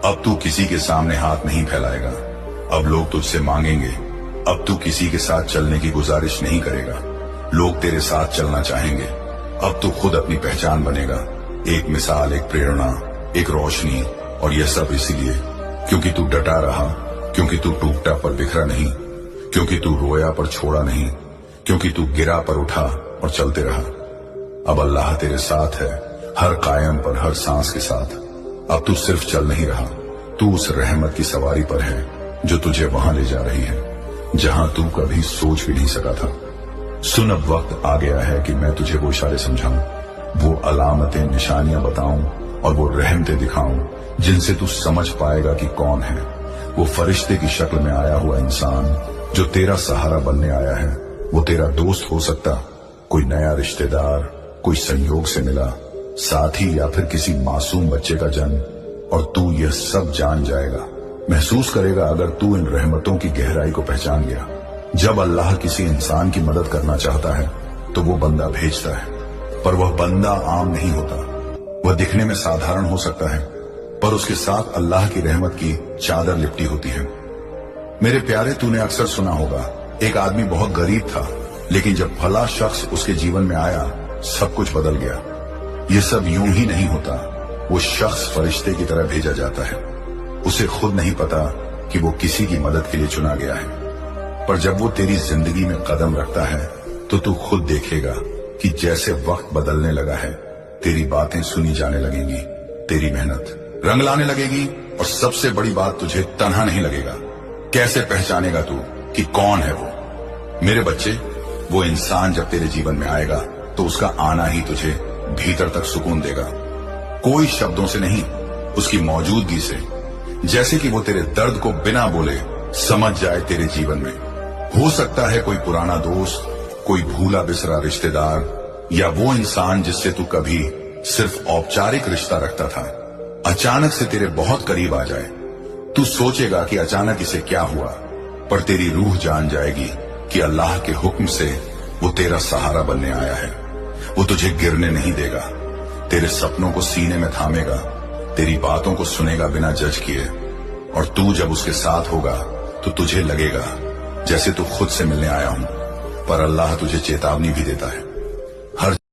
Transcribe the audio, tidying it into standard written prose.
अब तू किसी के सामने हाथ नहीं फैलाएगा। अब लोग तुझसे मांगेंगे। अब तू किसी के साथ चलने की गुजारिश नहीं करेगा। लोग तेरे साथ चलना चाहेंगे। अब तू खुद अपनी पहचान बनेगा, एक मिसाल, एक प्रेरणा, एक रोशनी। और यह सब इसीलिए क्योंकि तू डटा रहा, क्योंकि तू टूटा पर बिखरा नहीं, क्योंकि तू रोया पर छोड़ा नहीं, क्योंकि तू गिरा पर उठा और चलते रहा। अब अल्लाह तेरे साथ है, हर कायम पर, हर सांस के साथ। अब तू सिर्फ चल नहीं रहा, तू उस रहमत की सवारी पर है जो तुझे वहां ले जा रही है जहां तू कभी सोच भी नहीं सका था। सुन, अब वक्त आ गया है कि मैं तुझे वो इशारे समझाऊं, वो अलामतें, निशानियां बताऊं और वो रहमतें दिखाऊं जिनसे तू समझ पाएगा कि कौन है वो फरिश्ते की शक्ल में आया हुआ इंसान जो तेरा सहारा बनने आया है। वो तेरा दोस्त हो सकता, कोई नया रिश्तेदार, कोई संयोग से मिला साथी, या फिर किसी मासूम बच्चे का जन्म। और तू यह सब जान जाएगा, महसूस करेगा अगर तू इन रहमतों की गहराई को पहचान गया। जब अल्लाह किसी इंसान की मदद करना चाहता है तो वो बंदा भेजता है, पर वह बंदा आम नहीं होता। वह दिखने में साधारण हो सकता है, पर उसके साथ अल्लाह की रहमत की चादर लिपटी होती है। मेरे प्यारे, तूने अक्सर सुना होगा, एक आदमी बहुत गरीब था, लेकिन जब भला शख्स उसके जीवन में आया सब कुछ बदल गया। ये सब यूं ही नहीं होता, वो शख्स फरिश्ते की तरह भेजा जाता है। उसे खुद नहीं पता कि वो किसी की मदद के लिए चुना गया है, पर जब वो तेरी जिंदगी में कदम रखता है तो तू खुद देखेगा कि जैसे वक्त बदलने लगा है, तेरी बातें सुनी जाने लगेंगी, तेरी मेहनत रंग लाने लगेगी, और सबसे बड़ी बात, तुझे तन्हा नहीं लगेगा। कैसे पहचानेगा तू कि कौन है वो? मेरे बच्चे, वो इंसान जब तेरे जीवन में आएगा तो उसका आना ही तुझे भीतर तक सुकून देगा, कोई शब्दों से नहीं, उसकी मौजूदगी से। जैसे कि वो तेरे दर्द को बिना बोले समझ जाए तेरे जीवन में। हो सकता है कोई पुराना दोस्त, कोई भूला बिसरा रिश्तेदार, या वो इंसान जिससे तू कभी सिर्फ औपचारिक रिश्ता रखता था, अचानक से तेरे बहुत करीब आ जाए। तू सोचेगा कि अचानक इसे क्या हुआ, पर तेरी रूह जान जाएगी कि अल्लाह के हुक्म से वो तेरा सहारा बनने आया है। वो तुझे गिरने नहीं देगा, तेरे सपनों को सीने में थामेगा, तेरी बातों को सुनेगा बिना जज किए। और तू जब उसके साथ होगा तो तुझे लगेगा जैसे तू खुद से मिलने आया हूं, पर अल्लाह तुझे चेतावनी भी देता है।